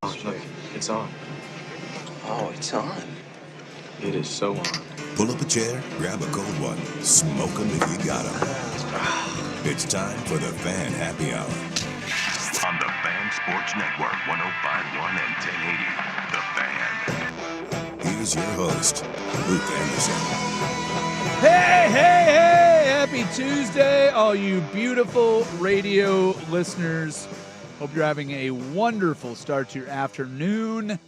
Look, it's on. Oh, it's on. It is so on. Pull up a chair, grab a cold one, smoke 'em if you got 'em. It's time for the Fan Happy Hour. On the Fan Sports Network, 105.1 and 1080. The Fan. Here's your host, Luke Anderson. Hey, hey, hey! Happy Tuesday, all you beautiful radio listeners. Hope you're having a wonderful start to your afternoon.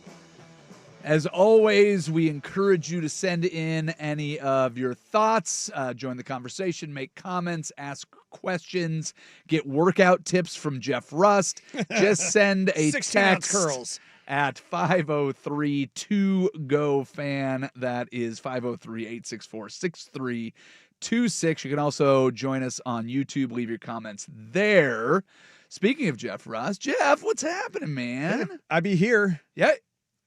As always, we encourage you to send in any of your thoughts, join the conversation, make comments, ask questions, get workout tips from Jeff Rust. Just send a 16-ounce text curls at 503-2GO-FAN. That is 503-864-6326. You can also join us on YouTube. Leave your comments there. Speaking of Jeff Rust, Jeff, what's happening, man? I be here. Yeah,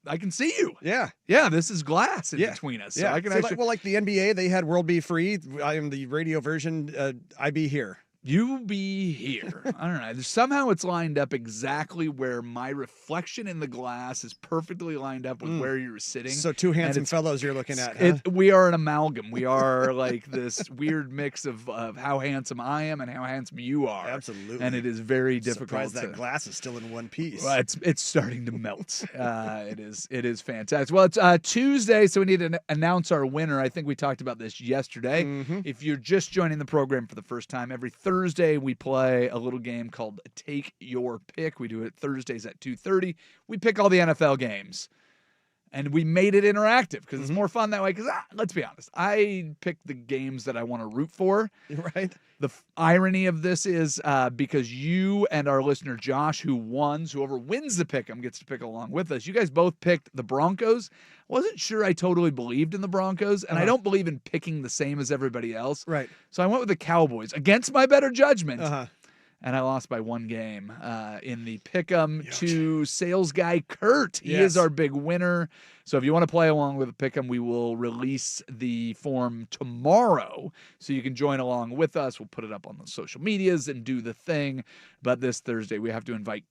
I can see you. Yeah. Yeah, this is glass in between us. So Yeah. I can So actually... like the NBA, they had World Be Free. I am the radio version. I be here. You be here. I don't know. Somehow it's lined up exactly where my reflection in the glass is perfectly lined up with where you're sitting. So two handsome it's- fellows you're looking at, huh? We are an amalgam. We are like this weird mix of how handsome I am and how handsome you are. Absolutely. And it is very difficult. Surprised that glass is still in one piece. Well, it's starting to melt. It is fantastic. Well, it's Tuesday, so we need to announce our winner. I think we talked about this yesterday. Mm-hmm. If you're just joining the program for the first time, every Thursday we play a little game called Take Your Pick. We do it Thursdays at 2:30. We pick all the NFL games. And we made it interactive because it's more fun that way. Because let's be honest, I pick the games that I want to root for. Right. The irony of this is because you and our listener Josh, whoever wins the pick'em gets to pick along with us. You guys both picked the Broncos. Wasn't sure I totally believed in the Broncos, and I don't believe in picking the same as everybody else. Right. So I went with the Cowboys against my better judgment. Uh-huh. And I lost by one game in the pick'em to sales guy Kurt. He is our big winner. So if you want to play along with the pick'em, we will release the form tomorrow, so you can join along with us. We'll put it up on the social medias and do the thing. But this Thursday, we have to invite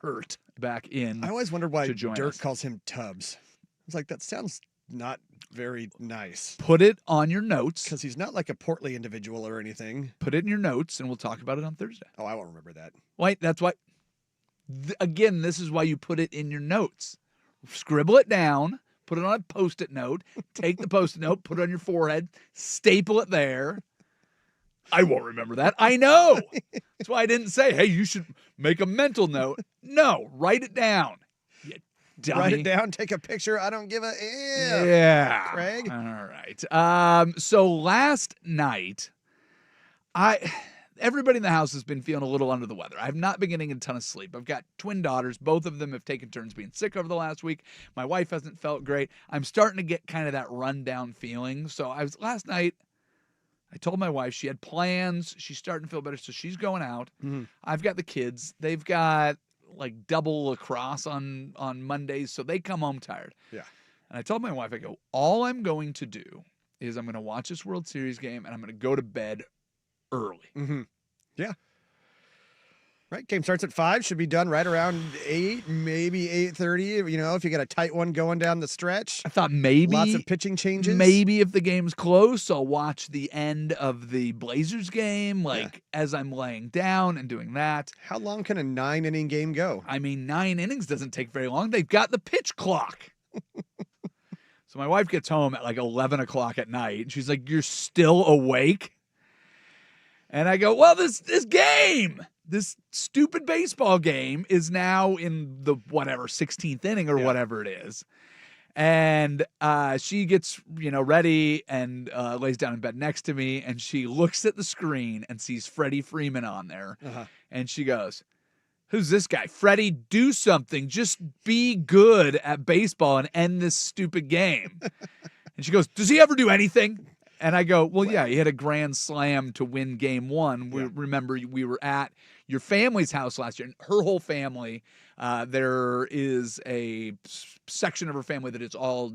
Kurt back in. I always wondered why to join Dirk us. calls him Tubbs. I was like, that sounds not very nice. Put it on your notes. Because he's not like a portly individual or anything. Put it in your notes, and we'll talk about it on Thursday. Oh, I won't remember that. Wait, that's why. Again, this is why you put it in your notes. Scribble it down, put it on a Post-it note, take the Post-it note, put it on your forehead, staple it there. I won't remember that. I know. That's why I didn't say, hey, you should make a mental note. No, write it down. You dummy. Write it down, take a picture. I don't give a F. Yeah. Craig. All right. So last night, everybody in the house has been feeling a little under the weather. I've not been getting a ton of sleep. I've got twin daughters. Both of them have taken turns being sick over the last week. My wife hasn't felt great. I'm starting to get kind of that rundown feeling. So last night, I told my wife she had plans. She's starting to feel better, so she's going out. Mhm. I've got the kids. They've got like double lacrosse on Mondays, so they come home tired. Yeah. And I told my wife, I go, all I'm going to do is I'm going to watch this World Series game, and I'm going to go to bed early. Mm-hmm. Yeah. Right. Game starts at 5. Should be done right around 8, maybe 8:30. You know, if you got a tight one going down the stretch. I thought maybe Lots of pitching changes. Maybe if the game's close, I'll watch the end of the Blazers game, as I'm laying down and doing that. How long can a 9-inning game go? I mean, 9 innings doesn't take very long. They've got the pitch clock. So my wife gets home at like 11 o'clock at night, and she's like, "You're still awake?" And I go, "Well, this game, this stupid baseball game is now in the 16th inning or whatever it is." And she gets, ready and lays down in bed next to me, and she looks at the screen and sees Freddie Freeman on there. Uh-huh. And she goes, "Who's this guy? Freddie, do something. Just be good at baseball and end this stupid game." And she goes, "Does he ever do anything?" And I go, "Well, yeah, he hit a grand slam to win game 1. Remember, we were at your family's house last year, and her whole family There is a section of her family that is all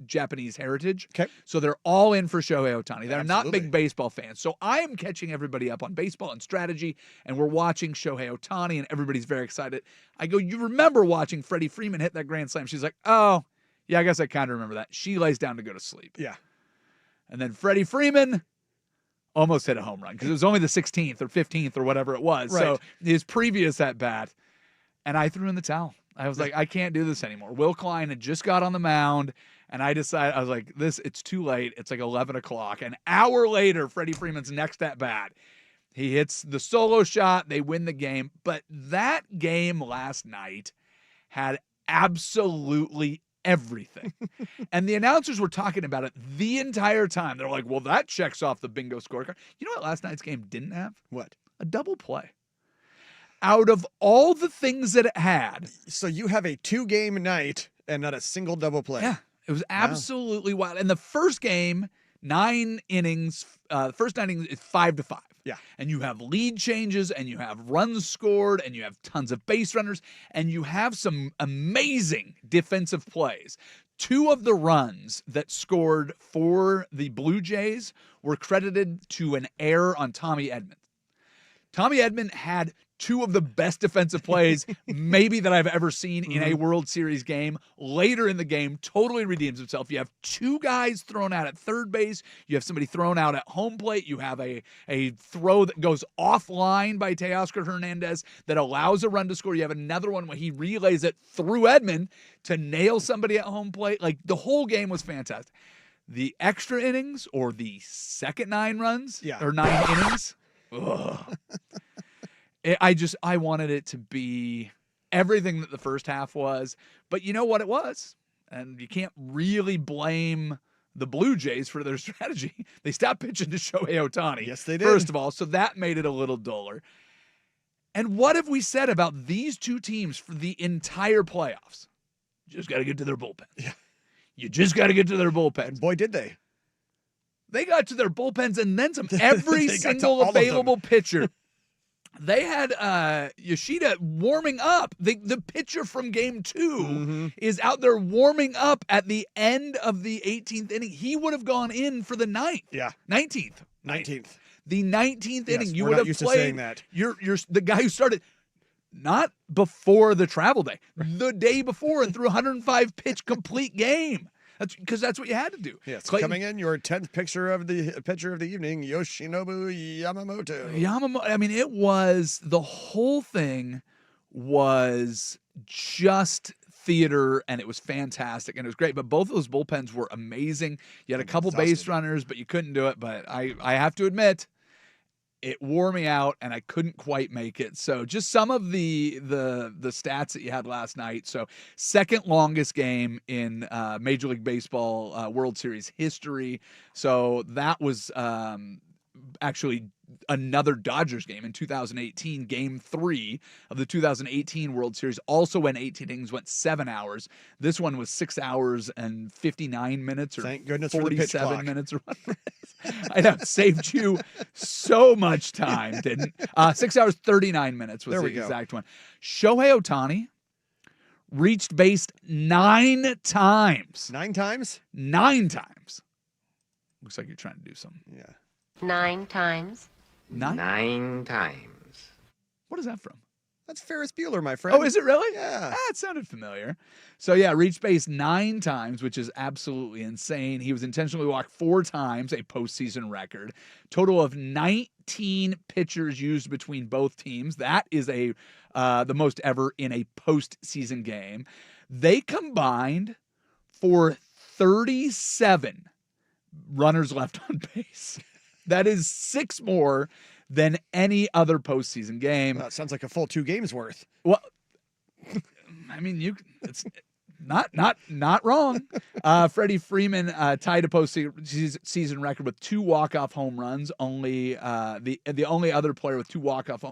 Japanese heritage. Okay. So they're all in for Shohei Ohtani. They're not Absolutely. big baseball fans. So I am catching everybody up on baseball and strategy, and we're watching Shohei Ohtani, and everybody's very excited. I go, you remember watching Freddie Freeman hit that grand slam? She's like, oh, yeah, I guess I kind of remember that. She lays down to go to sleep. Yeah. And then Freddie Freeman almost hit a home run because it was only the 16th or 15th or whatever it was. So Right. his previous at bat, and I threw in the towel. I was like, I can't do this anymore. Will Klein had just got on the mound, and I decided, I was like, it's too late. It's like 11 o'clock. An hour later, Freddie Freeman's next at bat. He hits the solo shot. They win the game. But that game last night had absolutely everything. And the announcers were talking about it the entire time. They're like, well, that checks off the bingo scorecard. You know what last night's game didn't have? What? A double play. Out of all the things that it had, So you have a 2-game night and not a single double play. yeah, it was absolutely wild. And the first game, 9 innings, the first 9 innings is 5-5. Yeah. And you have lead changes, and you have runs scored, and you have tons of base runners, and you have some amazing defensive plays. 2 of the runs that scored for the Blue Jays were credited to an error on Tommy Edman. Tommy Edman had 2 of the best defensive plays maybe that I've ever seen in a World Series game. Later in the game, totally redeems himself. You have 2 guys thrown out at third base. You have somebody thrown out at home plate. You have a throw that goes offline by Teoscar Hernandez that allows a run to score. You have another one where he relays it through Edman to nail somebody at home plate. Like, the whole game was fantastic. The extra innings, or the second 9 runs, Yeah. or 9 innings, ugh. I wanted it to be everything that the first half was, but you know what it was? And you can't really blame the Blue Jays for their strategy. They stopped pitching to Shohei Ohtani. Yes, they did. First of all, so that made it a little duller. And what have we said about these 2 teams for the entire playoffs? You just got to get to their bullpen. Yeah. You just got to get to their bullpens. And boy, did they. They got to their bullpens and then some. Every They got to single all of them. available pitcher. They had Yoshida warming up. The pitcher from game 2 is out there warming up at the end of the 18th inning. He would have gone in for the 9th. Yeah. 19th. 19th. The 19th Yes, inning. You we're would not have used to played. saying that. You're the guy who started not before the travel day, the day before, and threw 105 pitch complete game. That's because that's what you had to do. Yes. Clayton- Coming in, your 10th pitcher of the evening, Yoshinobu Yamamoto. Yamamoto. I mean, it was, the whole thing was just theater, and it was fantastic, and it was great. But both of those bullpens were amazing. You had a couple base Exhausted. runners, but you couldn't do it. But I have to admit, it wore me out, and I couldn't quite make it. So just some of the stats that you had last night. So second longest game in Major League Baseball World Series history. So that was actually another Dodgers game in 2018, game 3 of the 2018 World Series. Also went 18 innings, went 7 hours. This one was 6 hours and 59 minutes, or Thank goodness for the pitch 47 clock. minutes. Or whatever it is. I know, it saved you so much time, didn't? 6 hours, 39 minutes was There the we go. exact one. Shohei Ohtani reached base 9 times. 9 times? 9 times. Looks like you're trying to do something. Yeah. 9 times. 9 times. What is that from? That's Ferris Bueller, my friend. Oh, is it really? Yeah. It sounded familiar. So, yeah, reached base 9 times, which is absolutely insane. He was intentionally walked 4 times, a postseason record. Total of 19 pitchers used between both teams. That is the most ever in a postseason game. They combined for 37 runners left on base. That is 6 more than any other postseason game. Well, it sounds like a full 2 games worth. Well, I mean, it's not wrong. Freddie Freeman tied a postseason record with 2 walk-off home runs. Only the only other player with 2 walk-off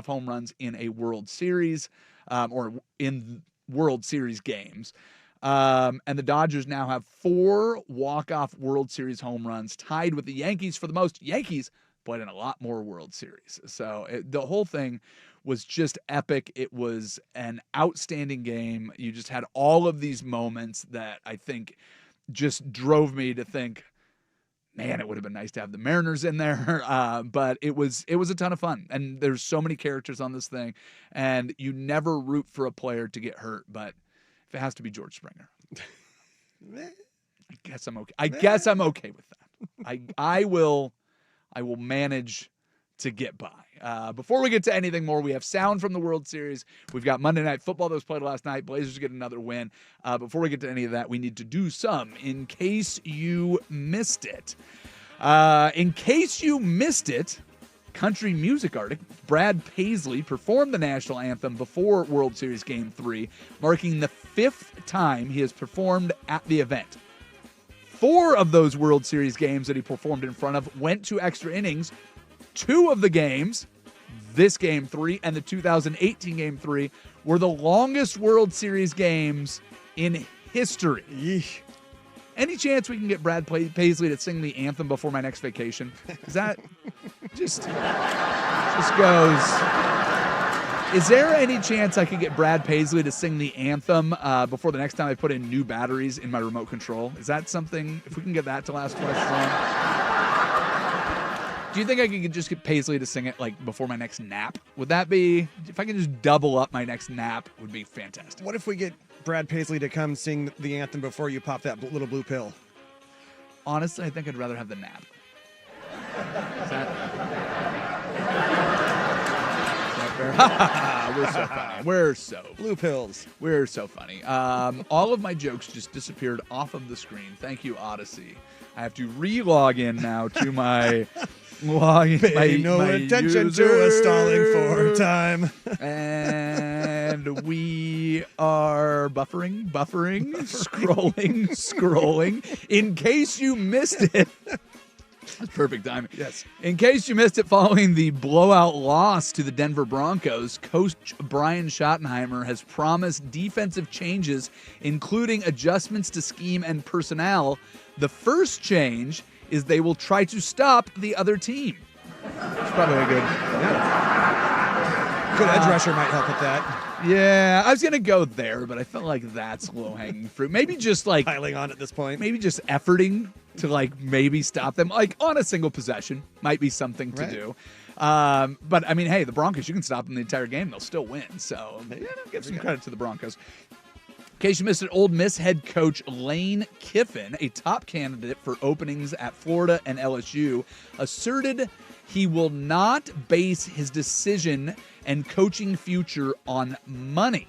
home runs in a World Series, or in World Series games. And the Dodgers now have 4 walk-off World Series home runs, tied with the Yankees for the most. Yankees played in a lot more World Series. So the whole thing was just epic. It was an outstanding game. You just had all of these moments that I think just drove me to think, man, it would have been nice to have the Mariners in there. But it was a ton of fun. And there's so many characters on this thing. And you never root for a player to get hurt. But if it has to be George Springer, I guess I'm okay. I guess I'm okay with that. I will manage to get by. Before we get to anything more, we have sound from the World Series. We've got Monday Night Football that was played last night. Blazers get another win. Before we get to any of that, we need to do some in case you missed it. In case you missed it, country music artist Brad Paisley performed the national anthem before World Series Game 3, marking the 5th time he has performed at the event. 4 of those World Series games that he performed in front of went to extra innings. 2 of the games, this Game 3 and the 2018 Game 3, were the longest World Series games in history. Yeesh. Any chance we can get Brad Paisley to sing the anthem before my next vacation? Is that just goes? Is there any chance I could get Brad Paisley to sing the anthem before the next time I put in new batteries in my remote control? Is that something? If we can get that to last twice as long. Do you think I could just get Paisley to sing it like before my next nap? Would that be, if I can just double up my next nap, would be fantastic. What if we get Brad Paisley to come sing the anthem before you pop that little blue pill? Honestly, I think I'd rather have the nap. Is that fair? We're so funny. Blue pills. We're so funny. All of my jokes just disappeared off of the screen. Thank you, Odyssey. I have to re-log in now to my login. Pay no attention to us stalling for time. And we are buffering, scrolling. In case you missed it. That's perfect timing. Yes. In case you missed it, following the blowout loss to the Denver Broncos, Coach Brian Schottenheimer has promised defensive changes, including adjustments to scheme and personnel. The first change is they will try to stop the other team. It's probably a good edge rusher might help with that. Yeah, I was going to go there, but I felt like that's low-hanging fruit. Maybe just like Piling on at this point. maybe just efforting to like maybe stop them, like on a single possession might be something to do. But I mean, hey, the Broncos, you can stop them the entire game, they'll still win. So give some credit to the Broncos. In case you missed it, Ole Miss head coach Lane Kiffin, a top candidate for openings at Florida and LSU, asserted he will not base his decision and coaching future on money.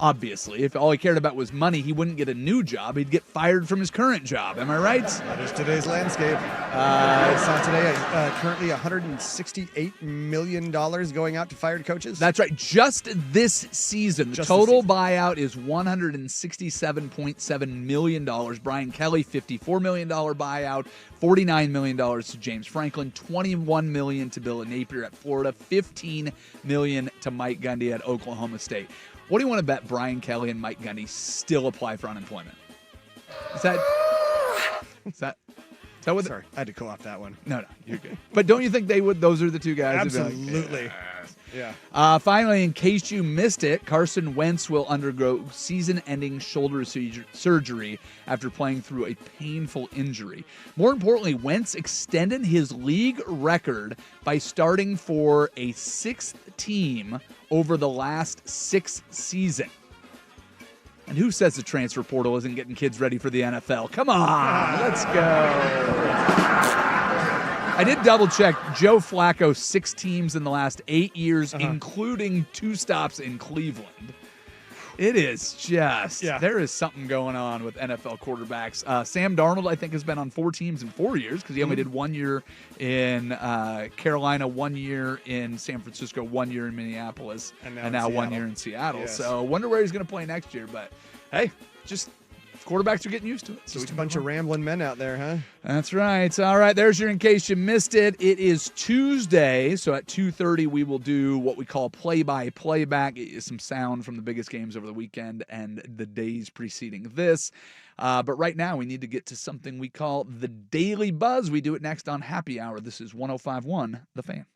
Obviously, if all he cared about was money, he wouldn't get a new job. He'd get fired from his current job. Am I right? That is today's landscape. I saw today currently $168 million going out to fired coaches. That's right. Just this season. The total buyout is $167.7 million. Brian Kelly, $54 million buyout. $49 million to James Franklin. $21 million to Bill Napier at Florida. $15 million to Mike Gundy at Oklahoma State. What do you want to bet Brian Kelly and Mike Gundy still apply for unemployment? Is that what? Sorry, I had to co-op that one. No, you're good. But don't you think they would? Those are the two guys. Absolutely. Yeah. Finally, in case you missed it, Carson Wentz will undergo season-ending shoulder surgery after playing through a painful injury. More importantly, Wentz extended his league record by starting for a 6th team over the last 6 seasons. And who says the transfer portal isn't getting kids ready for the NFL? Come on, let's go. I did double check. Joe Flacco, 6 teams in the last 8 years, including 2 stops in Cleveland. It is just, there is something going on with NFL quarterbacks. Sam Darnold, I think, has been on 4 teams in 4 years because he only did 1 year in Carolina, 1 year in San Francisco, 1 year in Minneapolis, and now 1 year in Seattle. Yes. So wonder where he's going to play next year. But, hey, just quarterbacks are getting used to it. So Just a bunch of rambling men out there, huh? That's right. All right, there's your in case you missed it. It is Tuesday, so at 2:30 we will do what we call play-by-play back. It is some sound from the biggest games over the weekend and the days preceding this. But right now we need to get to something we call the Daily Buzz. We do it next on Happy Hour. This is 105.1 The Fan.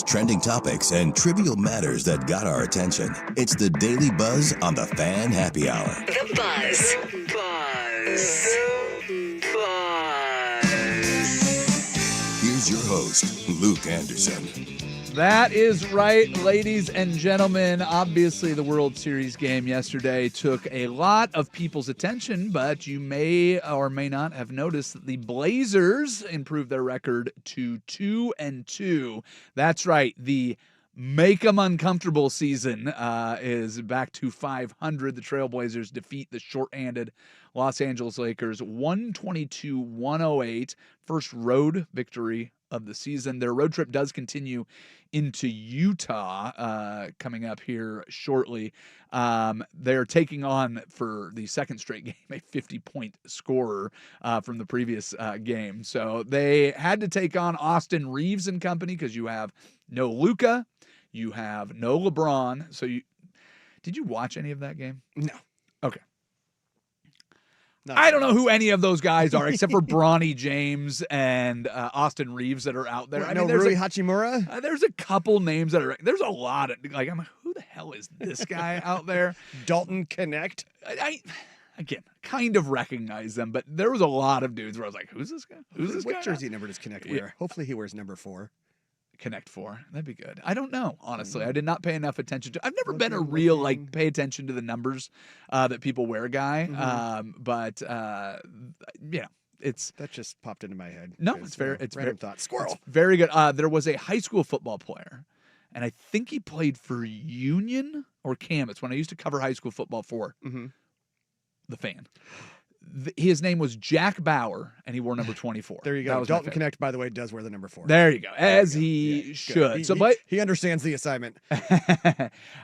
Trending topics and trivial matters that got our attention. It's the Daily Buzz on the Fan Happy Hour. The Buzz. Here's your host, Luke Anderson. That is right, ladies and gentlemen. Obviously, the World Series game yesterday took a lot of people's attention, but you may or may not have noticed that the Blazers improved their record to 2-2. That's right, the Make 'em uncomfortable season is back to 500. The Trailblazers defeat the shorthanded Los Angeles Lakers 122-108. First road victory of the season. Their road trip does continue into Utah coming up here shortly. They're taking on, for the second straight game, a 50-point scorer from the previous game. So they had to take on Austin Reeves and company because you have no Luka, you have no LeBron. So did you watch any of that game? No. Okay. Not I don't know who any of those guys are except for Bronny James and Austin Reeves that are out there. No, Rui Hachimura? There's a couple names that are, there's a lot of, like, I'm like, who the hell is this guy out there? Dalton Connect? I again, kind of recognize them, but there was a lot of dudes where I was like, who's this guy? Who's this guy? What jersey number does Connect wear? Yeah. Hopefully he wears number 4. Connect 4. That'd be good. I don't know, honestly. I did not pay enough attention to. I've never been a real like pay attention to the numbers that people wear guy. But you know, it's that just popped into my head. No, it's very it's random very thought. Squirrel. It's very good. There was a high school football player, and I think he played for Union or Camas when I used to cover high school football for the Fan. His name was Jack Bauer, and he wore number 24. There you go. Dalton Connect, by the way, does wear the number 4. There you go, as he should. He understands the assignment.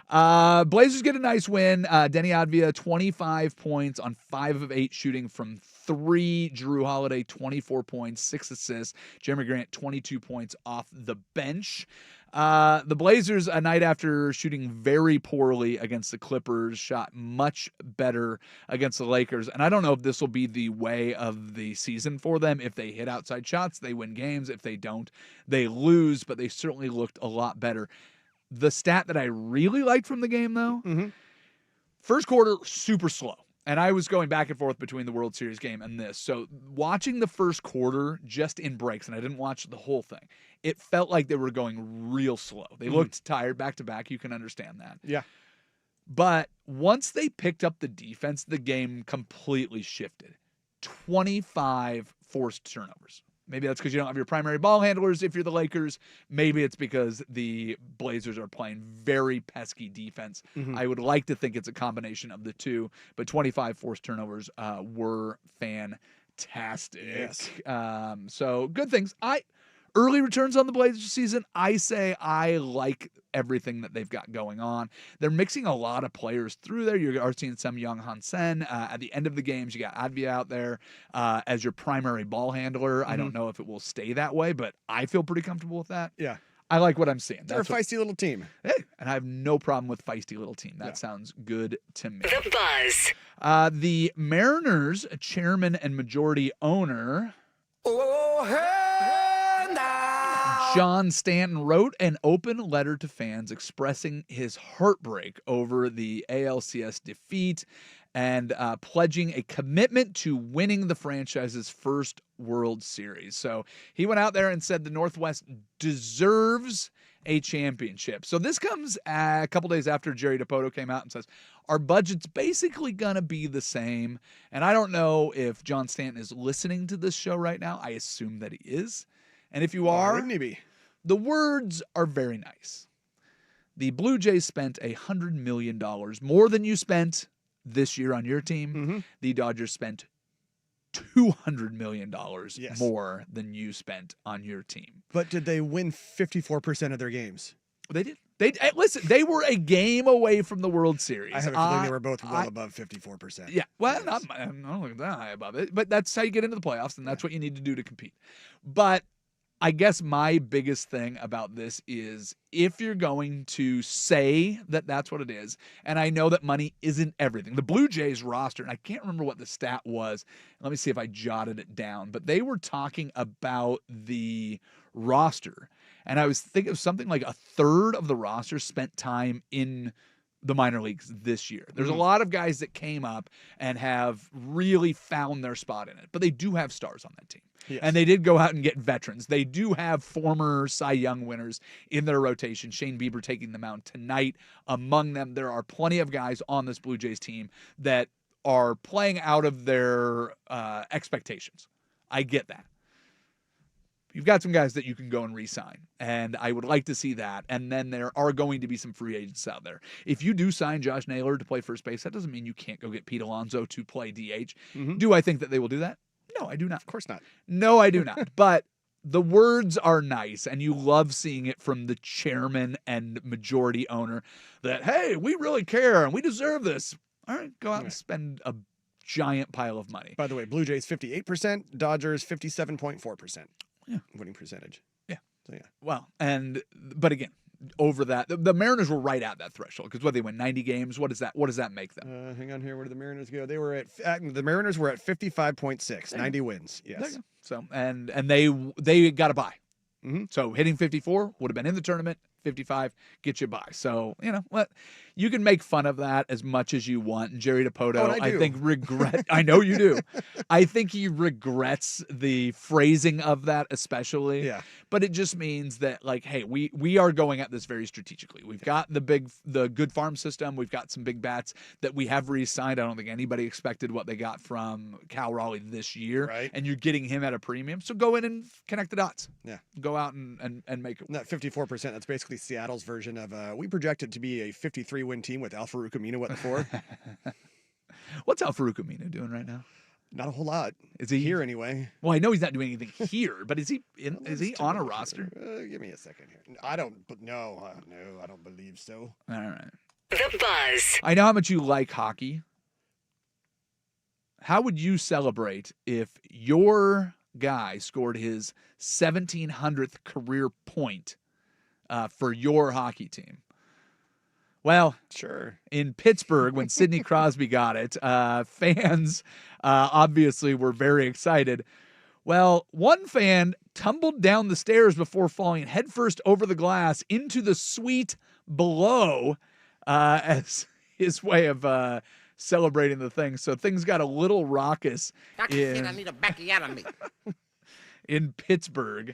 Blazers get a nice win. Denny Advia, 25 points on 5 of 8 shooting from 3. Drew Holiday, 24 points, 6 assists. Jeremy Grant, 22 points off the bench. The Blazers, a night after shooting very poorly against the Clippers, shot much better against the Lakers. And I don't know if this will be the way of the season for them. If they hit outside shots, they win games. If they don't, they lose. But they certainly looked a lot better. The stat that I really liked from the game, though, first quarter, super slow. And I was going back and forth between the World Series game and this. So watching the first quarter just in breaks, and I didn't watch the whole thing, it felt like they were going real slow. They looked tired back to back. You can understand that. Yeah. But once they picked up the defense, the game completely shifted. 25 forced turnovers. Maybe that's because you don't have your primary ball handlers if you're the Lakers. Maybe it's because the Blazers are playing very pesky defense. I would like to think it's a combination of the two, but 25 forced turnovers were fantastic. Yes. So good things. Early returns on the Blazers season, I say I like everything that they've got going on. They're mixing a lot of players through there. You are seeing some young Hansen. At the end of the games, you got Advia out there as your primary ball handler. I don't know if it will stay that way, but I feel pretty comfortable with that. Yeah. I like what I'm seeing. They're a feisty little team. Hey, and I have no problem with feisty little team. That sounds good to me. The Buzz. The Mariners chairman and majority owner, John Stanton, wrote an open letter to fans expressing his heartbreak over the ALCS defeat and pledging a commitment to winning the franchise's first World Series. So he went out there and said the Northwest deserves a championship. So this comes a couple days after Jerry Dipoto came out and says, our budget's basically going to be the same. And I don't know if John Stanton is listening to this show right now. I assume that he is. And if you are, wouldn't he be? The words are very nice. The Blue Jays spent $100 million more than you spent this year on your team. The Dodgers spent $200 million more than you spent on your team. But did they win 54% of their games? They did. Listen, they were a game away from the World Series. I have a feeling they were both well above 54%. Yeah, well, I don't look that high above it, but that's how you get into the playoffs, and that's what you need to do to compete. But I guess my biggest thing about this is if you're going to say that that's what it is, and I know that money isn't everything. The Blue Jays roster, and I can't remember what the stat was. Let me see if I jotted it down. But they were talking about the roster And I was thinking of something like a third of the roster spent time in the minor leagues this year. There's a lot of guys that came up and have really found their spot in it, but they do have stars on that team. Yes. And they did go out and get veterans. They do have former Cy Young winners in their rotation. Shane Bieber taking the mound tonight. Among them, there are plenty of guys on this Blue Jays team that are playing out of their expectations. I get that. You've got some guys that you can go and re-sign, and I would like to see that. And then there are going to be some free agents out there. If you do sign Josh Naylor to play first base, that doesn't mean you can't go get Pete Alonso to play DH. Do I think that they will do that? No, I do not. Of course not. No, I do not. But the words are nice, and you love seeing it from the chairman and majority owner that, hey, we really care, and we deserve this. All right, go out and spend a giant pile of money. By the way, Blue Jays 58%, Dodgers 57.4% Yeah. winning percentage. Yeah. So, yeah. Well, but again, over that, the Mariners were right at that threshold because they win 90 games. What does that make them? Hang on here. Where did the Mariners go? They were the Mariners were at 55.6, 90 wins. There Yes. you go. So and they got a bye. Mhm. So hitting 54 would have been in the tournament. 55 get you by. So you know what, you can make fun of that as much as you want. And Jerry Dipoto, Oh, and I I do. think I know you do. I think he regrets the phrasing of that, especially. Yeah. But it just means that, like, hey, we are going at this very strategically. We've got the good farm system. We've got some big bats that we have re-signed. I don't think anybody expected what they got from Cal Raleigh this year. Right. And you're getting him at a premium. So go in and connect the dots. Yeah. Go out and make it. And that 54%, that's basically Seattle's version of we projected to be a 53-win team with Al Farouk Aminu at the 4. What's Al Farouk Aminu doing right now? Not a whole lot. Is he Here anyway. Well, I know he's not doing anything here, but is he on a roster? Give me a second here. I don't no, I don't believe so. All right. The Buzz. I know how much you like hockey. How would you celebrate if your guy scored his 1700th career point for your hockey team? Well, Sure. in Pittsburgh, when Sidney Crosby got it, fans obviously were very excited. Well, one fan tumbled down the stairs before falling headfirst over the glass into the suite below as his way of celebrating the thing. So things got a little raucous need a Bacchiotomy. in Pittsburgh.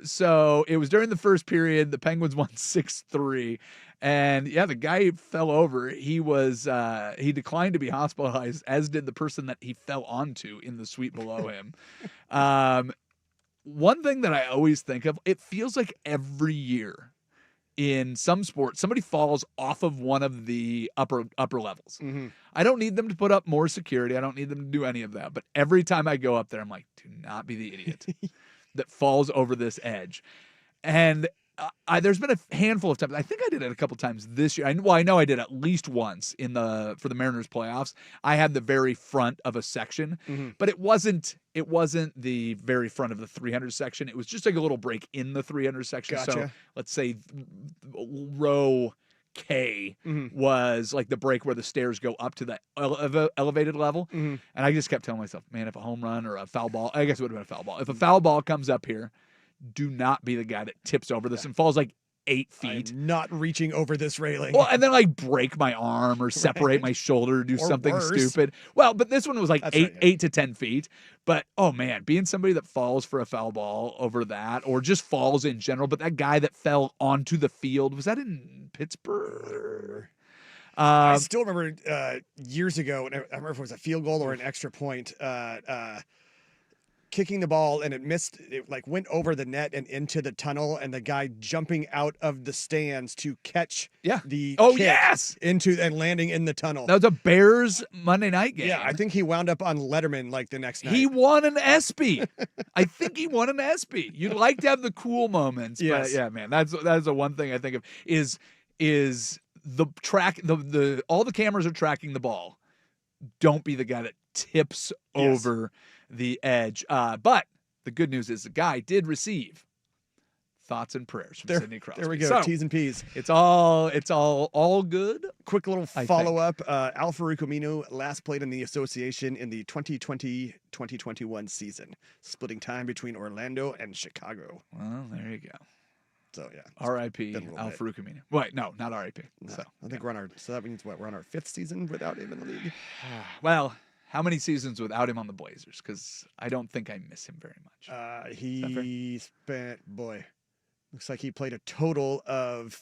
So it was during the first period. The Penguins won 6-3. And yeah, the guy fell over. He declined to be hospitalized, as did the person that he fell onto in the suite below him. One thing that I always think of, it feels like every year in some sports, somebody falls off of one of the upper levels. Mhm. I don't need them to put up more security. I don't need them to do any of that. But every time I go up there, I'm like, do not be the idiot that falls over this edge. And there's been a handful of times. I think I did it a couple times this year. I know I did at least once for the Mariners playoffs. I had the very front of a section, but it wasn't the very front of the 300 section. It was just like a little break in the 300 section. So Gotcha. let's say row K was like the break where the stairs go up to the elevated level. And I just kept telling myself, man, if a home run or a foul ball, I guess it would have been a foul ball. If a foul ball comes up here, do not be the guy that tips over this and falls like 8 feet. I'm not reaching over this railing. Well, and then like break my arm or separate my shoulder or do Or something worse. stupid. Well, but this one was like That's 8 right, yeah. 8 to 10 feet. But oh man, being somebody that falls for a foul ball over that, or just falls in general. But that guy that fell onto the field, was that in Pittsburgh? I still remember years ago, and I remember if it was a field goal or an extra point, kicking the ball and it missed, it like went over the net and into the tunnel, and the guy jumping out of the stands to catch the Oh, kick yes! into and landing in the tunnel. That was a Bears Monday night game. Yeah, I think he wound up on Letterman like the next night. He won an ESPY. I think he won an ESPY. You'd like to have the cool moments, Yes. but yeah, man, that's the one thing I think of is the track. The all the cameras are tracking the ball. Don't be the guy that tips over the edge. But the good news is the guy did receive thoughts and prayers from Sidney Crosby. There we go. So, T's and P's. it's all good. Quick little I follow up. Al Farouk Aminu last played in the association in the 2020-2021 season, splitting time between Orlando and Chicago. Well, there you go. So yeah, R.I.P. been a little Al bit. Farouk Aminu. Wait, no, not R.I.P. No, So, I think we're on our. So that means what? We're on our 5th season without him in the league. well, how many seasons without him on the Blazers? Because I don't think I miss him very much. He spent looks like he played a total of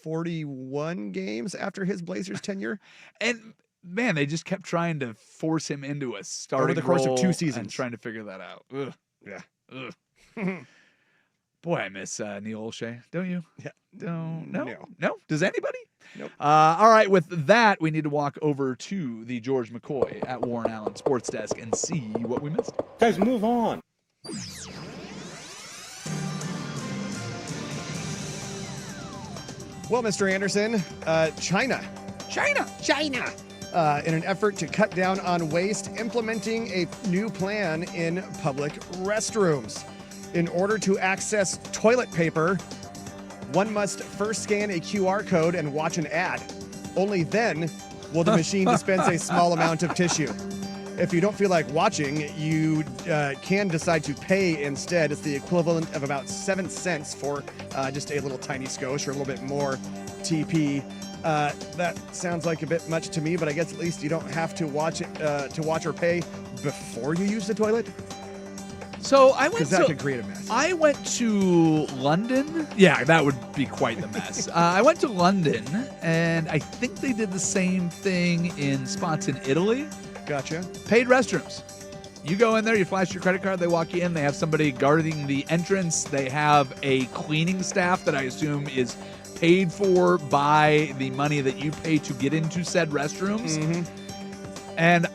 41 games after his Blazers tenure. And man, they just kept trying to force him into a starting the course of role 2 and seasons. trying to figure that out. Ugh. Yeah. Ugh. Boy, I miss Neil Olshey. Don't you? Yeah. No. Does anybody? Nope. All right. With that, we need to walk over to the George McCoy at Warren Allen Sports Desk and see what we missed. Guys, move on. Well, Mr. Anderson, China, in an effort to cut down on waste, implementing a new plan in public restrooms. In order to access toilet paper, one must first scan a QR code and watch an ad. Only then will the machine dispense a small amount of tissue. If you don't feel like watching, you can decide to pay instead. It's the equivalent of about 7 cents for just a little tiny skosh or a little bit more TP. That sounds like a bit much to me, but I guess at least you don't have to watch it to watch or pay before you use the toilet, So I went because that could create a mess. I went to London. Yeah, that would be quite the mess. I went to London, and I think they did the same thing in spots in Italy. Gotcha. Paid restrooms. You go in there, you flash your credit card, they walk you in, they have somebody guarding the entrance, they have a cleaning staff that I assume is paid for by the money that you pay to get into said restrooms. And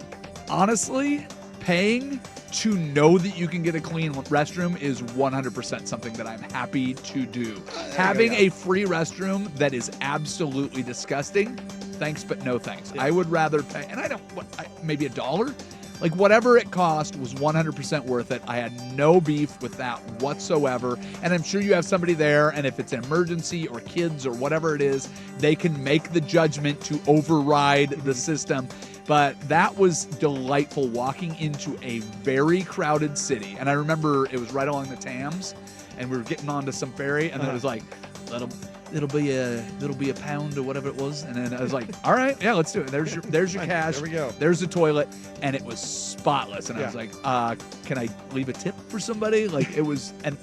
honestly, paying to know that you can get a clean restroom is 100% something that I'm happy to do. Having a free restroom that is absolutely disgusting, thanks but no thanks. I would rather pay, and I don't, maybe $1? Like whatever it cost was 100% worth it. I had no beef with that whatsoever. And I'm sure you have somebody there, and if it's an emergency or kids or whatever it is, they can make the judgment to override the system. But that was delightful walking into a very crowded city. And I remember it was right along the Thames, and we were getting onto some ferry, and then it was like, it'll be a pound or whatever it was. And then I was like, all right, yeah, let's do it. There's your cash. There we go. There's the toilet, and it was spotless. And I was like, can I leave a tip for somebody? Like it was, and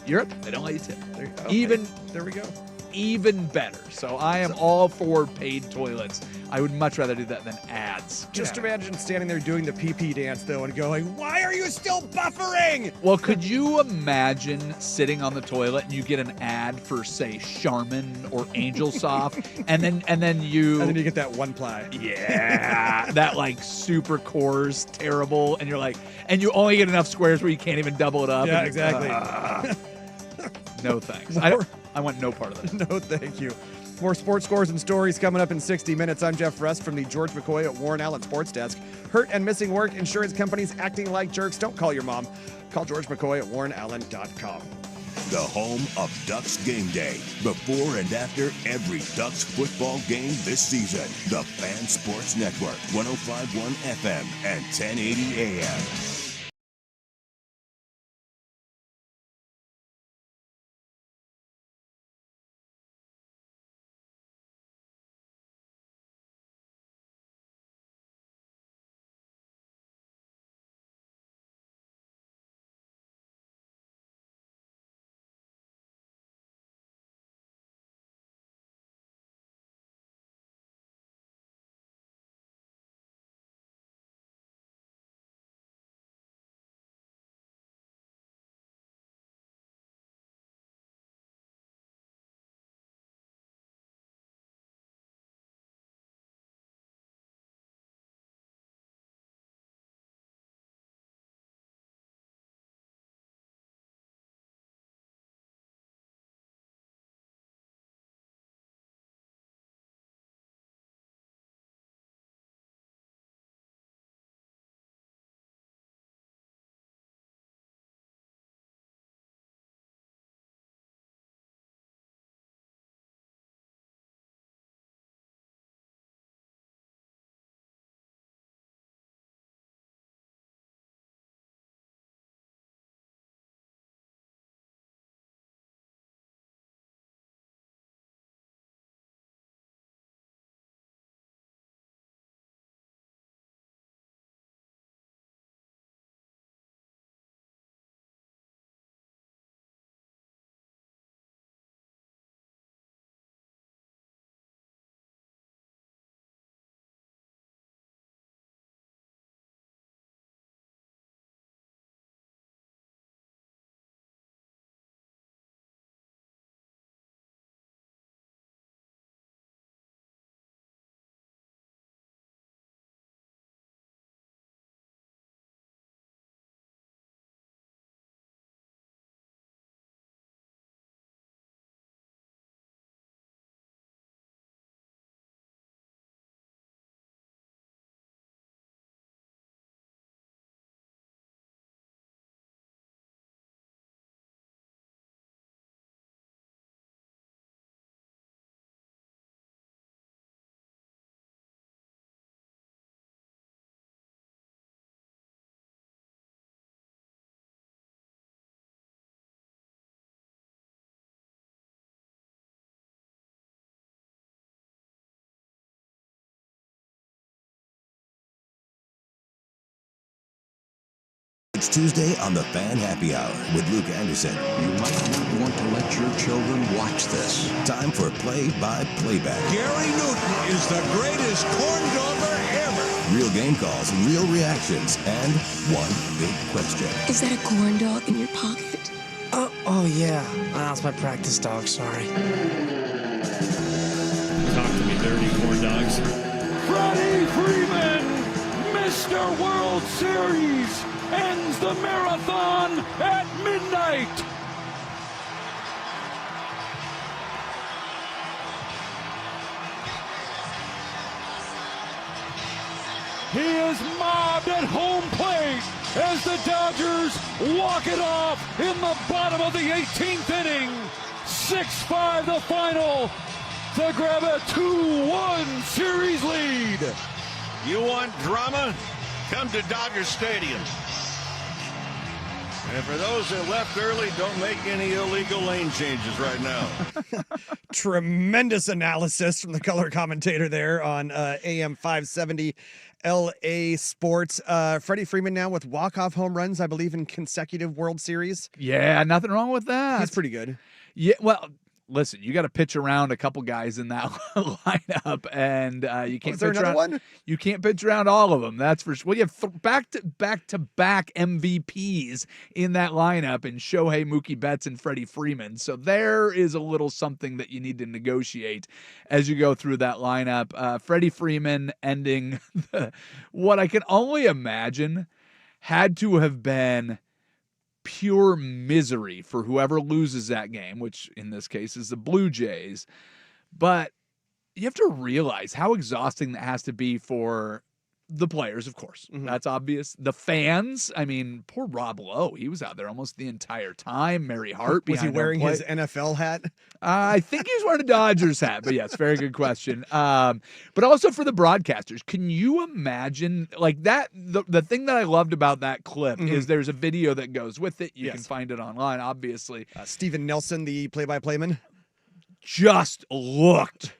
Europe, they don't let you tip. There we go. Even better. So I am all for paid toilets. I would much rather do that than ads. Just imagine standing there doing the pee dance, though, and going, why are you still buffering? Well, could you imagine sitting on the toilet and you get an ad for, say, Charmin or Angel Soft, and then you get that one ply. Yeah, that like super coarse, terrible, and you're like, and you only get enough squares where you can't even double it up. Yeah, and exactly. No thanks. I want no part of that. No, thank you. More sports scores and stories coming up in 60 minutes. I'm Jeff Rust from the George McCoy at Warren Allen Sports Desk. Hurt and missing work, insurance companies acting like jerks. Don't call your mom. Call George McCoy at warrenallen.com. The home of Ducks Game Day. Before and after every Ducks football game this season. The Fan Sports Network, 105.1 FM and 1080 AM. It's Tuesday on the Fan Happy Hour with Luke Anderson. You might not want to let your children watch this. Time for play-by-play back. Gary Newton is the greatest corn dogger ever. Real game calls, real reactions, and one big question. Is that a corn dog in your pocket? Oh yeah. That's my practice dog, sorry. Talk to me, dirty corn dogs. Freddie Freeman, Mr. World Series, ends the marathon at midnight. He is mobbed at home plate as the Dodgers walk it off in the bottom of the 18th inning. 6-5 the final to grab a 2-1 series lead. You want drama? Come to Dodger Stadium. And for those that left early, don't make any illegal lane changes right now. Tremendous analysis from the color commentator there on AM 570 LA Sports. Freddie Freeman now with walk-off home runs, I believe, in consecutive World Series. Yeah, nothing wrong with that. He's pretty good. Yeah, well, listen, you got to pitch around a couple guys in that lineup, and you can't. Is there pitch another around, one? You can't pitch around all of them. That's for sure. Well, you have back to back MVPs in that lineup, in Shohei, Mookie Betts, and Freddie Freeman. So there is a little something that you need to negotiate as you go through that lineup. Freddie Freeman ending what I can only imagine had to have been pure misery for whoever loses that game, which in this case is the Blue Jays. But you have to realize how exhausting that has to be for the players, of course. Mm-hmm. That's obvious. The fans, I mean, poor Rob Lowe. He was out there almost the entire time. Mary Hart. Was he wearing his NFL hat? I think he was wearing a Dodgers hat, but yes, very good question. But also for the broadcasters, can you imagine like that? The thing that I loved about that clip is there's a video that goes with it. You can find it online, obviously. Steven Nelson, the play-by-play man, just looked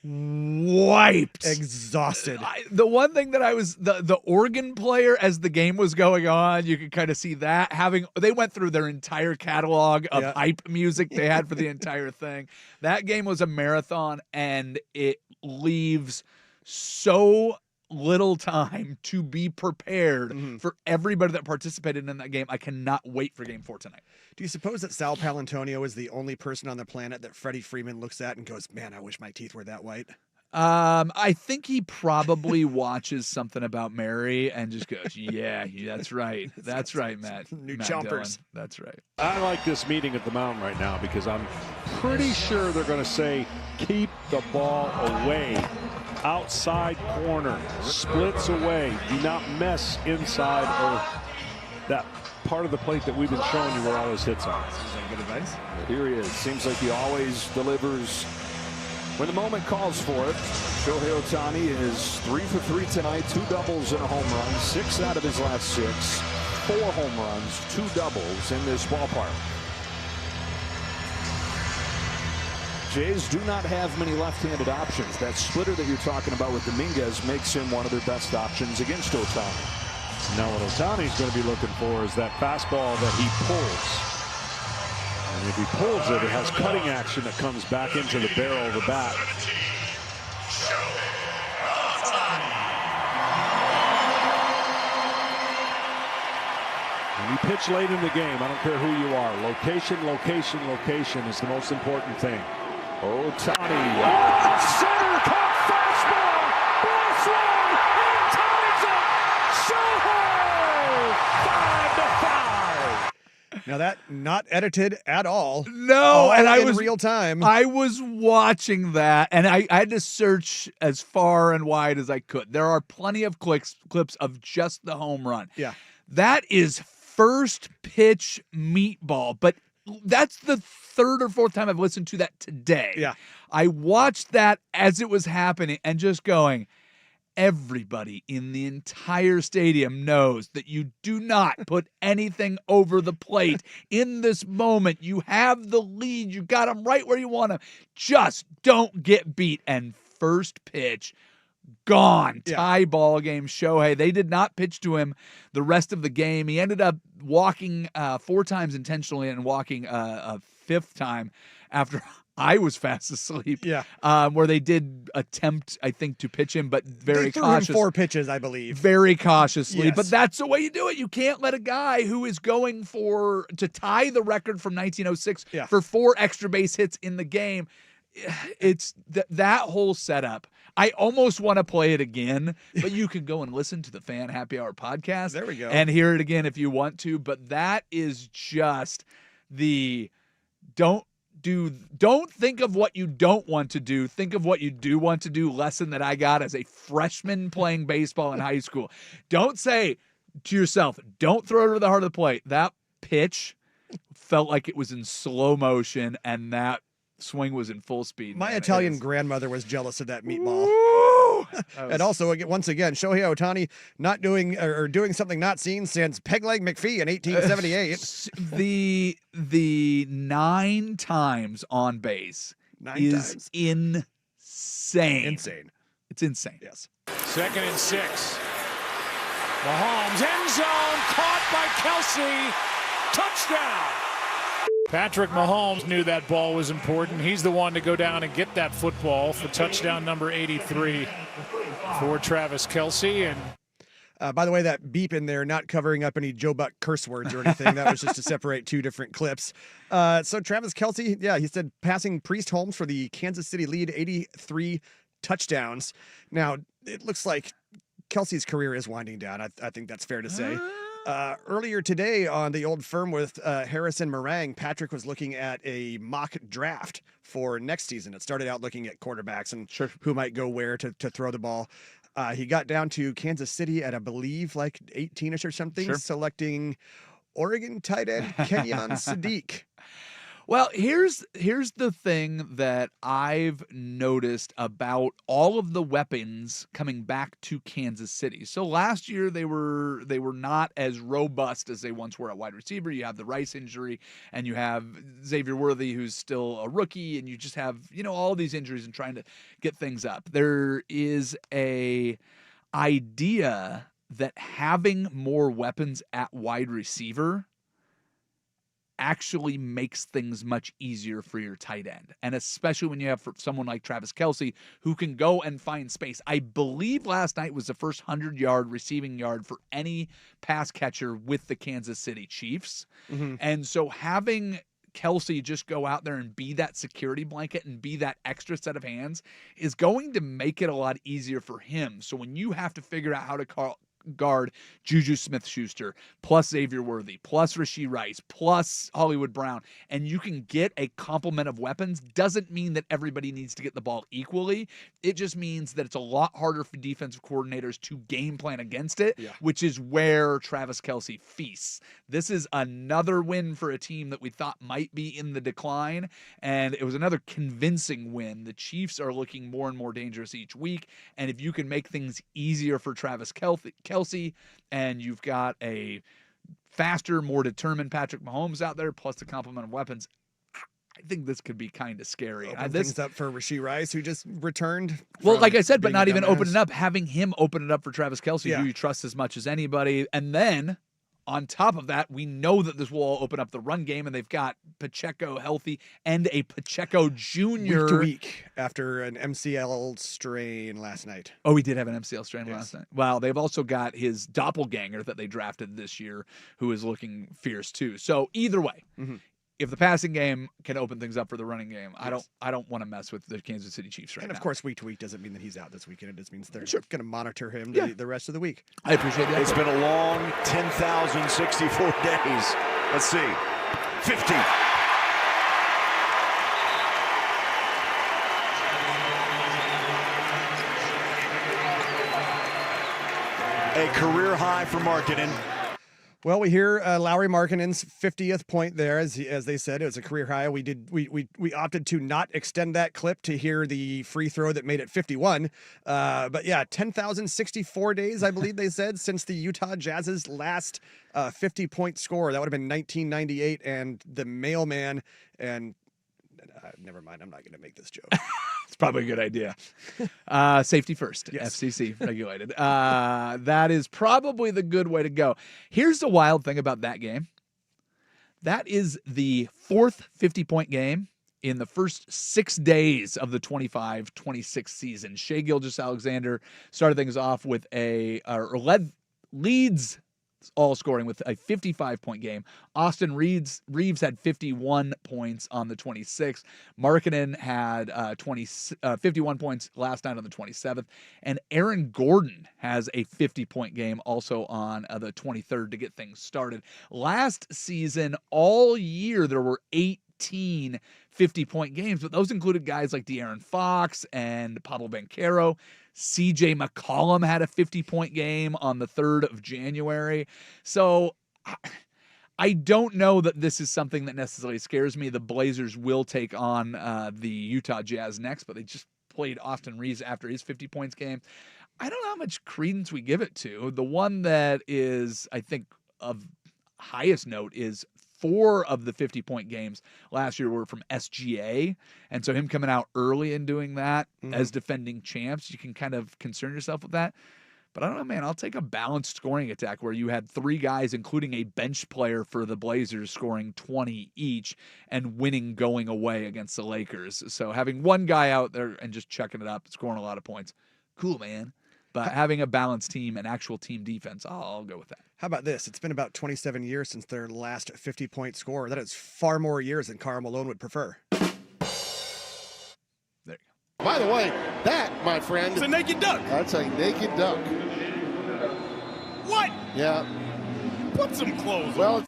wiped, exhausted. The one thing that I was the organ player as the game was going on, you could kind of see that they went through their entire catalog of hype music they had for the entire thing. That game was a marathon, and it leaves so little time to be prepared for everybody that participated in that game. I cannot wait for Game 4 tonight. Do you suppose that Sal Palantonio is the only person on the planet that Freddie Freeman looks at and goes, man, I wish my teeth were that white? I think he probably watches something about Mary and just goes, yeah, that's right. That's right, Matt. New Matt chompers. Dillon. That's right. I like this meeting at the mound right now because I'm pretty sure they're going to say, keep the ball away. Outside corner, splits away. Do not mess inside or that part of the plate that we've been showing you where all his hits are. Seems like good advice. Here he is. Seems like he always delivers when the moment calls for it. Shohei Ohtani is 3 for 3 tonight, 2 doubles and a home run, 6 out of his last 6, 4 home runs, 2 doubles in this ballpark. Jays do not have many left-handed options. That splitter that you're talking about with Dominguez makes him one of their best options against Ohtani. Now what Ohtani's going to be looking for is that fastball that he pulls. And if he pulls it, it has cutting action that comes back into the barrel of the bat. When you pitch late in the game, I don't care who you are. Location, location, location is the most important thing. Ohtani. Center caught fastball. Blast one. And ties it. Shohei. 5-5. Now that not edited at all. No, and I was real time. I was watching that, and I had to search as far and wide as I could. There are plenty of clips of just the home run. Yeah. That is first pitch meatball, but that's the third or fourth time I've listened to that today. Yeah. I watched that as it was happening and just going, everybody in the entire stadium knows that you do not put anything over the plate in this moment. You have the lead. You got them right where you want them. Just don't get beat. And first pitch gone. Yeah. Tie ball game. Shohei. They did not pitch to him the rest of the game. He ended up walking 4 times intentionally and walking a 5th time after I was fast asleep. Yeah. Where they did attempt, I think, to pitch him, but very they threw cautious. him 4 pitches, I believe. Very cautiously. Yes. But that's the way you do it. You can't let a guy who is going to tie the record from 1906 for 4 extra base hits in the game. It's that whole setup. I almost want to play it again, but you can go and listen to the Fan Happy Hour podcast. There we go. And hear it again if you want to. But that is just the don't think of what you don't want to do. Think of what you do want to do lesson that I got as a freshman playing baseball in high school. Don't say to yourself, don't throw it to the heart of the plate. That pitch felt like it was in slow motion and that swing was in full speed. My Italian grandmother was jealous of that meatball. And also, once again, Shohei Ohtani not doing or doing something not seen since Pegleg McPhee in 1878. The 9 times on base is insane. Insane. It's insane. Yes. 2nd and 6. Mahomes, end zone, caught by Kelsey. Touchdown. Patrick Mahomes knew that ball was important. He's the one to go down and get that football for touchdown number 83 for Travis Kelsey. And by the way, that beep in there, not covering up any Joe Buck curse words or anything. That was just to separate 2 different clips. So Travis Kelsey, he said passing Priest Holmes for the Kansas City lead, 83 touchdowns. Now, it looks like Kelsey's career is winding down. I think that's fair to say. Earlier today on the Old Firm with Harrison Meringue, Patrick was looking at a mock draft for next season. It started out looking at quarterbacks and who might go where to throw the ball. He got down to Kansas City at, I believe, like 18-ish or something, selecting Oregon tight end Kenyon Sadiq. Well, here's the thing that I've noticed about all of the weapons coming back to Kansas City. So last year they were not as robust as they once were at wide receiver. You have the Rice injury, and you have Xavier Worthy, who's still a rookie, and you just have all these injuries and trying to get things up. There is a idea that having more weapons at wide receiver actually makes things much easier for your tight end. And especially when you have someone like Travis Kelsey who can go and find space. I believe last night was the first 100-yard receiving yard for any pass catcher with the Kansas City Chiefs. Mm-hmm. And so having Kelsey just go out there and be that security blanket and be that extra set of hands is going to make it a lot easier for him. So when you have to figure out how to guard Juju Smith-Schuster, plus Xavier Worthy, plus Rashee Rice, plus Hollywood Brown, and you can get a complement of weapons, doesn't mean that everybody needs to get the ball equally. It just means that it's a lot harder for defensive coordinators to game plan against it, which is where Travis Kelsey feasts. This is another win for a team that we thought might be in the decline, and it was another convincing win. The Chiefs are looking more and more dangerous each week, and if you can make things easier for Travis Kelsey, and you've got a faster, more determined Patrick Mahomes out there, plus the complement of weapons, I think this could be kind of scary. Open things up for Rashee Rice, who just returned. Well, like I said, but not even opening up, having him open it up for Travis Kelsey, who you trust as much as anybody. And then on top of that, we know that this will all open up the run game, and they've got Pacheco healthy and a Pacheco Jr. Week to week after an MCL strain last night. Oh, he did have an MCL strain last night. Wow, they've also got his doppelganger that they drafted this year, who is looking fierce too. So either way, if the passing game can open things up for the running game, I don't want to mess with the Kansas City Chiefs right now. And of course, week to week doesn't mean that he's out this weekend. It just means they're going to monitor him the rest of the week. I appreciate that. It's been a long 10,064 days. Let's see. 50. A career high for Markkanen. Well, we hear Lauri Markkanen's 50th point there, as they said. It was a career high. We opted to not extend that clip to hear the free throw that made it 51. But yeah, 10,064 days, I believe they said, since the Utah Jazz's last 50-point score. That would have been 1998, and the mailman and never mind, I'm not going to make this joke. It's probably a good idea. Safety first, Yes. FCC regulated. That is probably the good way to go. Here's the wild thing about that game. That is the fourth 50-point game in the first 6 days of the 25-26 season. Shai Gilgeous-Alexander started things off with leads all scoring with a 55-point game. Austin Reeves had 51 points on the 26th. Markkanen had 51 points last night on the 27th. And Aaron Gordon has a 50-point game also on the 23rd to get things started. Last season, all year, there were 18 50-point games, but those included guys like De'Aaron Fox and Pablo Banchero. CJ McCollum had a 50-point game on the 3rd of January. So I don't know that this is something that necessarily scares me. The Blazers will take on the Utah Jazz next, but they just played Austin Reeves after his 50 points game. I don't know how much credence we give it to. The one that is, I think, of highest note is 4 of the 50-point games last year were from SGA. And so him coming out early and doing that as defending champs, you can kind of concern yourself with that. But I don't know, man. I'll take a balanced scoring attack where you had 3 guys, including a bench player for the Blazers, scoring 20 each and winning going away against the Lakers. So having one guy out there and just chucking it up, scoring a lot of points, cool, man. But having a balanced team, an actual team defense, I'll go with that. How about this? It's been about 27 years since their last 50-point score. That is far more years than Karl Malone would prefer. There you go. By the way, that, my friend, It's a naked duck. that's a naked duck. What? Yeah. Put some clothes on. Well,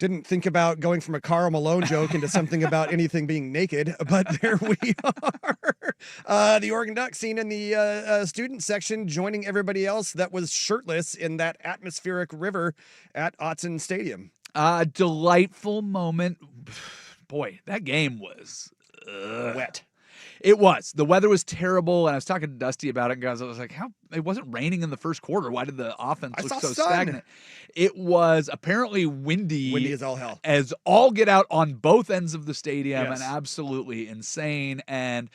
Didn't think about going from a Karl Malone joke into something about anything being naked, but there we are. The Oregon Ducks seen in the student section joining everybody else that was shirtless in that atmospheric river at Autzen Stadium. Delightful moment. Boy, that game was Wet. It was. The weather was terrible, and I was talking to Dusty about it, guys. I was like, "How? It wasn't raining in the first quarter. Why did the offense look so stagnant?" It was apparently windy. Windy as all hell. As all get out on both ends of the stadium, Yes. and absolutely insane. And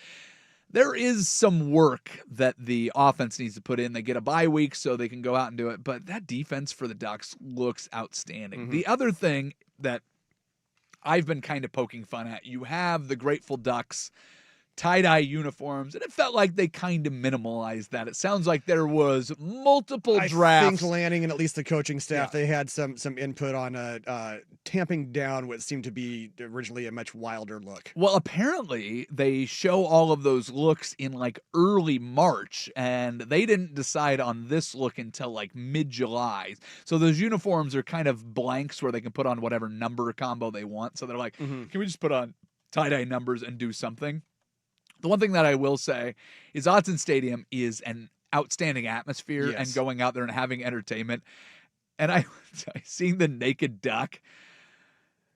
there is some work that the offense needs to put in. They get a bye week so they can go out and do it. But that defense for the Ducks looks outstanding. The other thing that I've been kind of poking fun at, you have the Grateful Ducks tie-dye uniforms, and it felt like they kind of minimalized that. It sounds like there was multiple drafts. I think Lanning and at least the coaching staff, they had some input on tamping down what seemed to be originally a much wilder look. Well, apparently they show all of those looks in like early March, and they didn't decide on this look until like mid-July. So those uniforms are kind of blanks where they can put on whatever number combo they want. So they're like, can we just put on tie-dye numbers and do something? The one thing that I will say is Autzen Stadium is an outstanding atmosphere, and going out there and having entertainment. And I seeing the naked duck,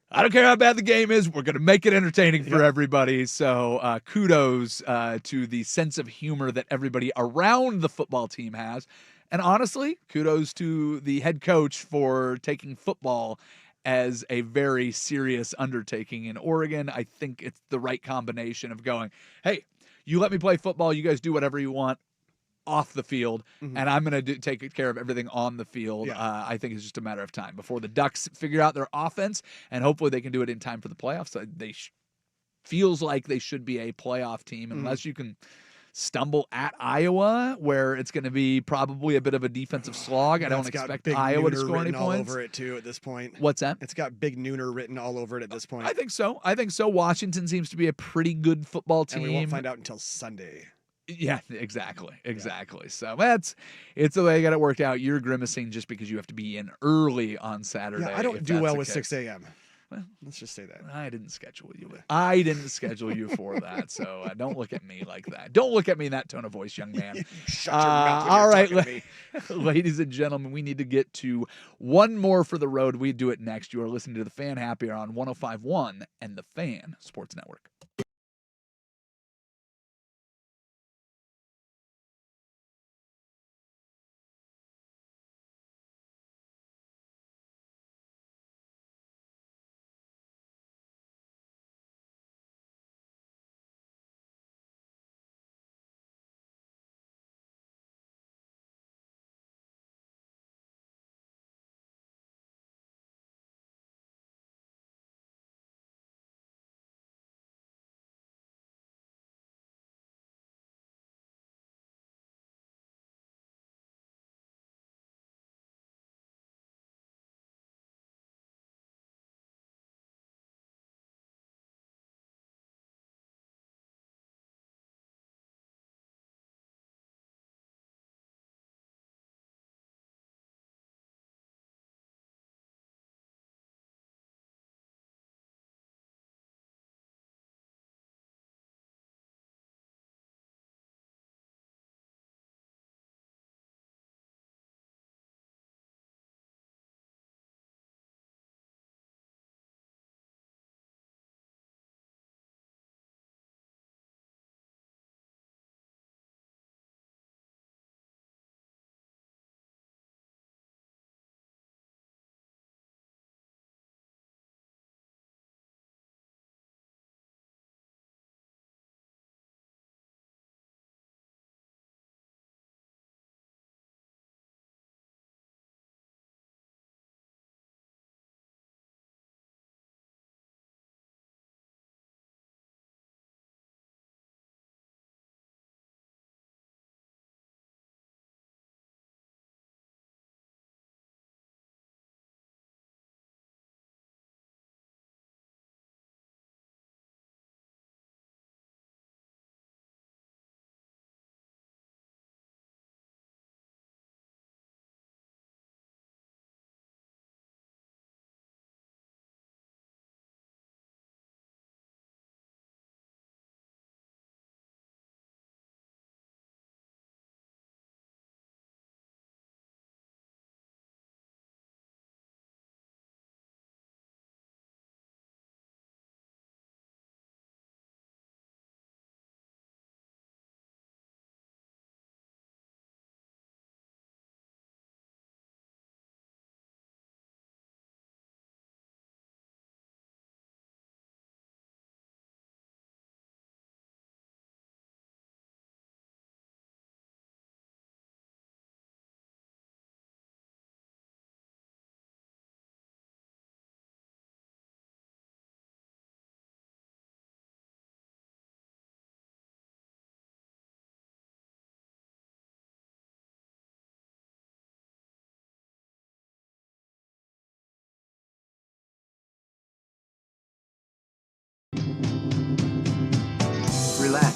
I don't care how bad the game is, we're going to make it entertaining for everybody. So kudos to the sense of humor that everybody around the football team has. And honestly, kudos to the head coach for taking football as a very serious undertaking in Oregon. I think it's the right combination of going, hey, you let me play football, you guys do whatever you want off the field, and I'm going to take care of everything on the field. I think it's just a matter of time before the Ducks figure out their offense, and hopefully they can do it in time for the playoffs. They feels like they should be a playoff team, unless you can stumble at Iowa, where it's going to be probably a bit of a defensive slog. I don't expect Iowa to score any points. All over it too at this point. What's that? It's got Big Nooner written all over it at this point. I think so. Washington seems to be a pretty good football team. And we won't find out until Sunday. Yeah, exactly. So it's the way they got it worked out. You're grimacing just because you have to be in early on Saturday. Yeah, I don't do well with 6 a.m. Well, let's just say that. I didn't schedule you for that, so don't look at me like that. Don't look at me in that tone of voice, young man. Shut your mouth when all you're right, talking to me. ladies and gentlemen, we need to get to one more for the road. We do it next. You are listening to The Fan Happy Hour on 105.1 and The Fan Sports Network.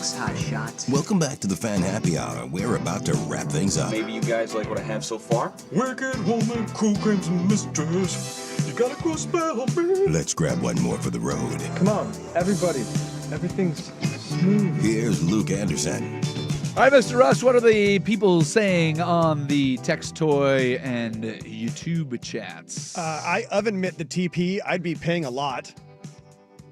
Thanks, hot shot. Welcome back to the Fan Happy Hour. We're about to wrap things up. Maybe you guys like what I have so far? Wicked woman, cool creams and misters. You gotta go spell me. Let's grab one more for the road. Come on, everybody. Everything's smooth. Here's Luke Anderson. All right, Mr. Russ, what are the people saying on the text toy and YouTube chats? I oven mitt the TP. I'd be paying a lot.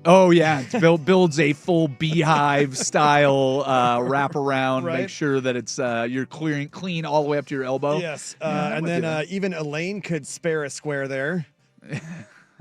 Oh, yeah. It builds a full beehive style wraparound. Right. Make sure that it's you're clean all the way up to your elbow. Yes. Yeah, and then even Elaine could spare a square there.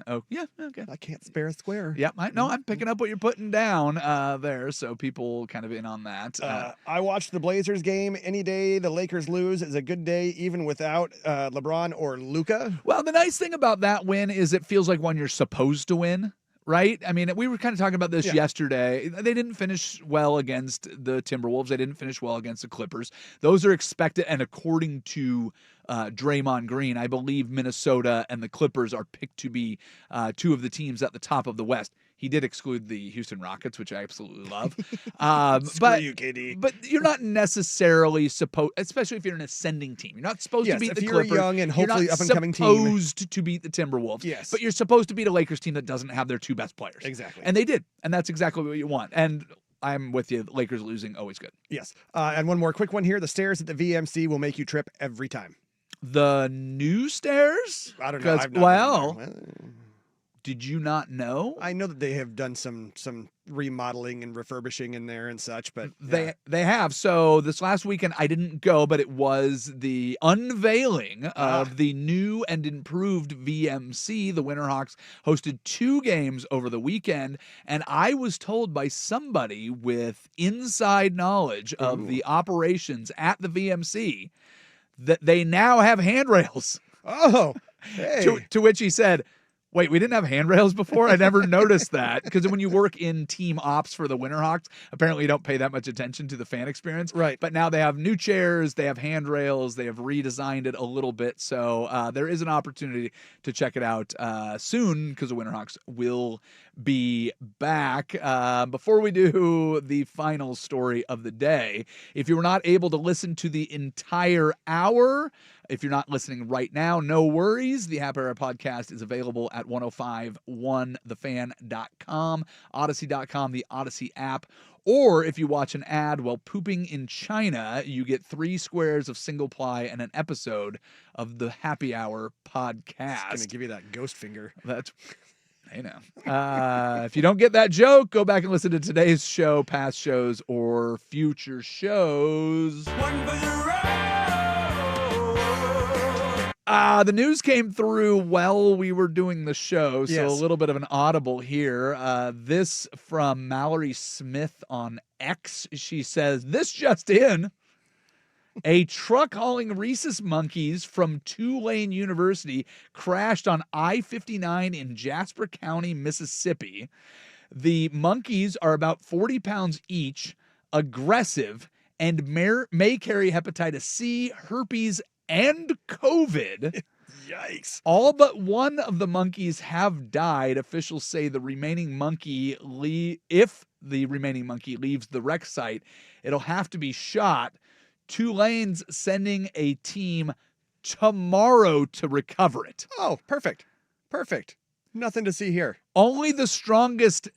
Oh, yeah. Okay. I can't spare a square. Yep. I'm picking up what you're putting down there. So people kind of in on that. I watched the Blazers game any day. The Lakers lose is a good day, even without LeBron or Luka. Well, the nice thing about that win is it feels like one you're supposed to win. Right? I mean, we were kind of talking about this yesterday. They didn't finish well against the Timberwolves. They didn't finish well against the Clippers. Those are expected, and according to Draymond Green, I believe Minnesota and the Clippers are picked to be two of the teams at the top of the West. He did exclude the Houston Rockets, which I absolutely love. Screw you, KD. But you're not necessarily supposed, especially if you're an ascending team. You're not supposed to beat the Clippers. You're a young and hopefully up-and-coming team. You're not supposed to beat the Timberwolves. Yes. But you're supposed to beat a Lakers team that doesn't have their two best players. Exactly. And they did. And that's exactly what you want. And I'm with you. Lakers losing, always good. Yes. And one more quick one here. The stairs at the VMC will make you trip every time. The new stairs? I don't know. Did you not know? I know that they have done some remodeling and refurbishing in there and such, but they have. So this last weekend I didn't go, but it was the unveiling of the new and improved VMC. The Winterhawks hosted 2 games over the weekend, and I was told by somebody with inside knowledge of the operations at the VMC that they now have handrails. Oh, hey. To which he said, wait, we didn't have handrails before? I never noticed that. Because when you work in team ops for the Winterhawks, apparently you don't pay that much attention to the fan experience. Right. But now they have new chairs, they have handrails, they have redesigned it a little bit. So there is an opportunity to check it out soon because the Winterhawks will be back. Before we do the final story of the day, if you were not able to listen to the entire hour, if you're not listening right now, no worries. The Happy Hour podcast is available at 1051thefan.com, Odyssey.com, the Odyssey app. Or if you watch an ad while pooping in China, you get 3 squares of single ply and an episode of the Happy Hour podcast. It's going to give you that ghost finger. That's... Hey now. If you don't get that joke, go back and listen to today's show, past shows, or future shows. The news came through while we were doing the show, so a little bit of an audible here. This from Mallory Smith on X. She says, this just in. A truck hauling rhesus monkeys from Tulane University crashed on I-59 in Jasper County, Mississippi. The monkeys are about 40 pounds each, aggressive, and may carry hepatitis C, herpes, and COVID. Yikes. All but one of the monkeys have died. Officials say the remaining monkey, if the remaining monkey leaves the wreck site, it'll have to be shot. Tulane's sending a team tomorrow to recover it. Oh, perfect. Perfect. Nothing to see here. Only the strongest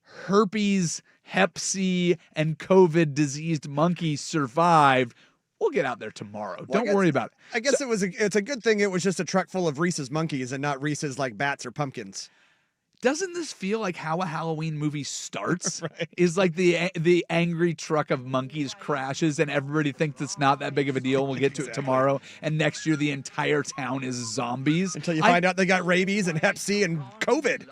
herpes, hep C, and COVID diseased monkeys survived. We'll get out there tomorrow. Well, Don't worry about it. I guess it's a good thing it was just a truck full of Reese's monkeys and not Reese's like bats or pumpkins. Doesn't this feel like how a Halloween movie starts? Right. Is like the angry truck of monkeys crashes and everybody thinks it's not that big of a deal. We'll get to it tomorrow. And next year the entire town is zombies. Until you find out they got rabies and hep C and COVID.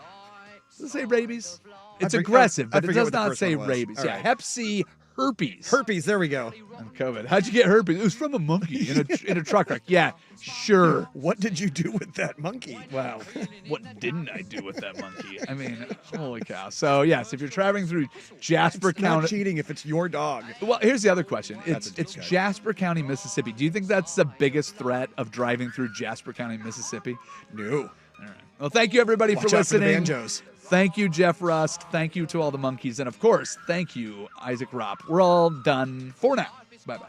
Does it say rabies? It's aggressive, but it does not say rabies. Yeah, hep C, herpes. Herpes, there we go. And COVID. How'd you get herpes? It was from a monkey in a truck wreck. Yeah, sure. What did you do with that monkey? Wow. What didn't I do with that monkey? I mean, holy cow. So, yes, if you're traveling through Jasper County. It's not cheating if it's your dog. Well, here's the other question. It's Jasper County, Mississippi. Do you think that's the biggest threat of driving through Jasper County, Mississippi? No. All right. Well, thank you, everybody, Watch for out for the listening. banjos. Thank you, Jeff Rust. Thank you to all the monkeys. And, of course, thank you, Isaac Ropp. We're all done for now. Bye-bye.